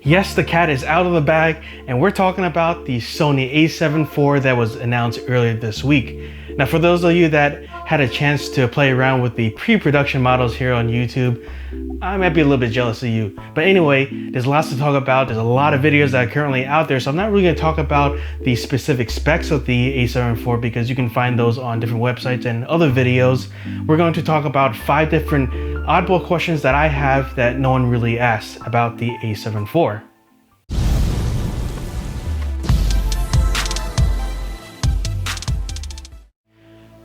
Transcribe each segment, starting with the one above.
Yes, the cat is out of the bag, and we're talking about the Sony a7 IV that was announced earlier this week. Now, for those of you that had a chance to play around with the pre-production models here on YouTube, I might be a little bit jealous of you. But anyway, there's lots to talk about. There's a lot of videos that are currently out there, so I'm not really going to talk about the specific specs of the a7 IV because you can find those on different websites and other videos. We're going to talk about 5 different oddball questions that I have that no one really asked about the a7 IV.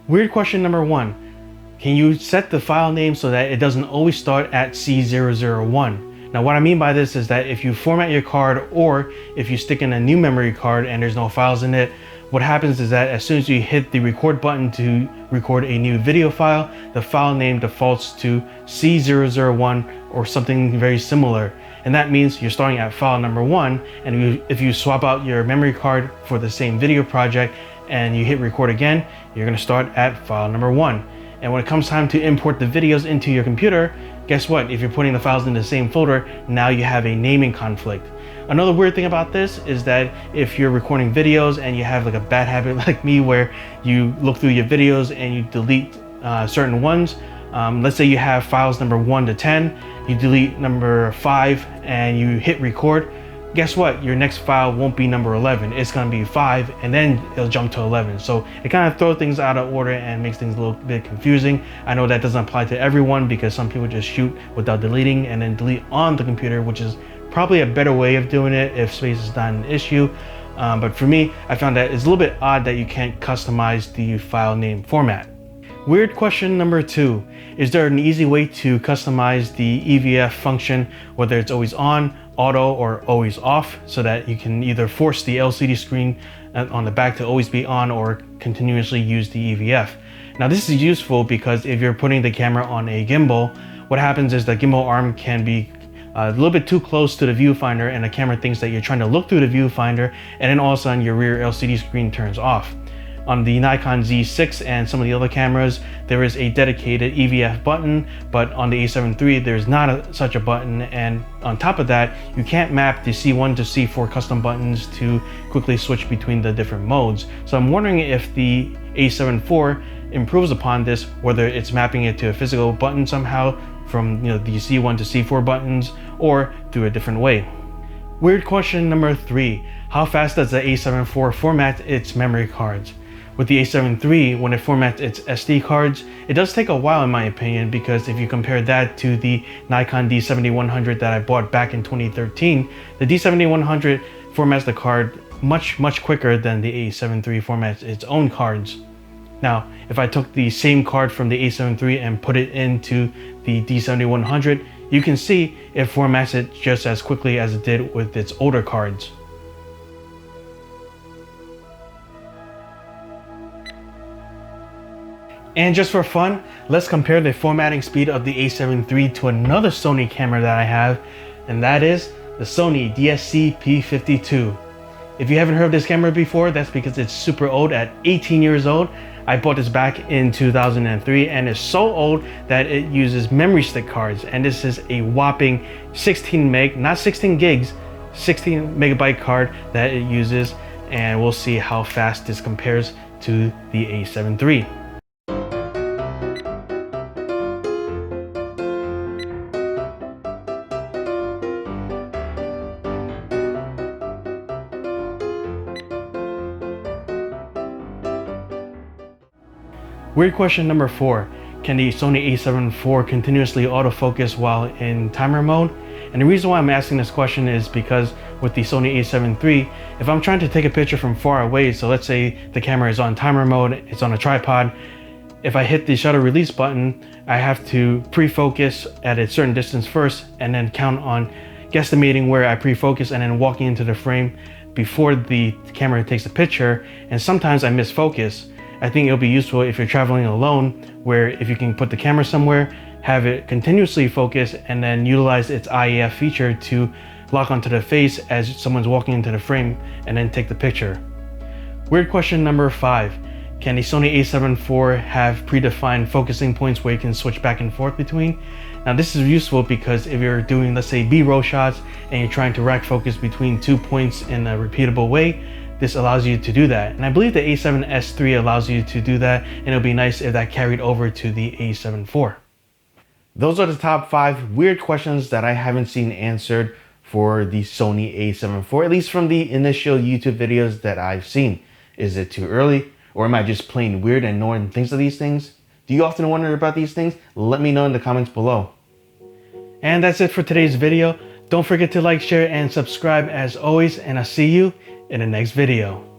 Weird question number 1. Can you set the file name so that it doesn't always start at C001? Now what I mean by this is that if you format your card or if you stick in a new memory card and there's no files in it, what happens is that as soon as you hit the record button to record a new video file, the file name defaults to C001 or something very similar. And that means you're starting at file number 1, and if you swap out your memory card for the same video project and you hit record again, you're going to start at file number 1. And when it comes time to import the videos into your computer, guess what? If you're putting the files in the same folder, now you have a naming conflict. Another weird thing about this is that if you're recording videos and you have like a bad habit like me where you look through your videos and you delete certain ones, let's say you have files number 1 to 10, you delete number 5 and you hit record, guess what? Your next file won't be number 11. It's going to be 5 and then it'll jump to 11. So it kind of throws things out of order and makes things a little bit confusing. I know that doesn't apply to everyone because some people just shoot without deleting and then delete on the computer, which is probably a better way of doing it if space is not an issue. But for me, I found that it's a little bit odd that you can't customize the file name format. Weird question number 2. Is there an easy way to customize the EVF function, whether it's always on, auto, or always off, so that you can either force the LCD screen on the back to always be on or continuously use the EVF? Now this is useful because if you're putting the camera on a gimbal, what happens is the gimbal arm can be a little bit too close to the viewfinder and the camera thinks that you're trying to look through the viewfinder, and then all of a sudden your rear LCD screen turns off. On the Nikon Z6 and some of the other cameras, there is a dedicated EVF button, but on the a7 III, there's not such a button. And on top of that, you can't map the C1 to C4 custom buttons to quickly switch between the different modes. So I'm wondering if the a7 IV improves upon this, whether it's mapping it to a physical button somehow from the C1 to C4 buttons or through a different way. Weird question number 3. How fast does the a7 IV format its memory cards? With the a7 III, when it formats its SD cards, it does take a while in my opinion, because if you compare that to the Nikon D7100 that I bought back in 2013, the D7100 formats the card much quicker than the a7 III formats its own cards. Now, if I took the same card from the a7 III and put it into the D7100, you can see it formats it just as quickly as it did with its older cards. And just for fun, let's compare the formatting speed of the a7 III to another Sony camera that I have, and that is the Sony DSC-P52. If you haven't heard of this camera before, that's because it's super old. At 18 years old, I bought this back in 2003, and it's so old that it uses memory stick cards, and this is a whopping 16 meg, not 16 gigs, 16 megabyte card that it uses, and we'll see how fast this compares to the a7 III. Weird question number 4. Can the Sony a7 IV continuously autofocus while in timer mode? And the reason why I'm asking this question is because with the Sony a7 III, if I'm trying to take a picture from far away, so let's say the camera is on timer mode, it's on a tripod, if I hit the shutter release button, I have to pre-focus at a certain distance first and then count on guesstimating where I pre-focus and then walking into the frame before the camera takes a picture, and sometimes I miss focus. I think it'll be useful if you're traveling alone, where if you can put the camera somewhere, have it continuously focus, and then utilize its IEF feature to lock onto the face as someone's walking into the frame and then take the picture. Weird question number 5. Can the Sony a7 IV have predefined focusing points where you can switch back and forth between? Now this is useful because if you're doing, let's say, B-roll shots and you're trying to rack focus between 2 points in a repeatable way, this allows you to do that. And I believe the A7S III allows you to do that, and it'll be nice if that carried over to the A7 IV. Those are the top 5 weird questions that I haven't seen answered for the Sony A7 IV, at least from the initial YouTube videos that I've seen. Is it too early? Or am I just plain weird and no one thinks of these things? Do you often wonder about these things? Let me know in the comments below. And that's it for today's video. Don't forget to like, share, and subscribe as always, and I'll see you in the next video.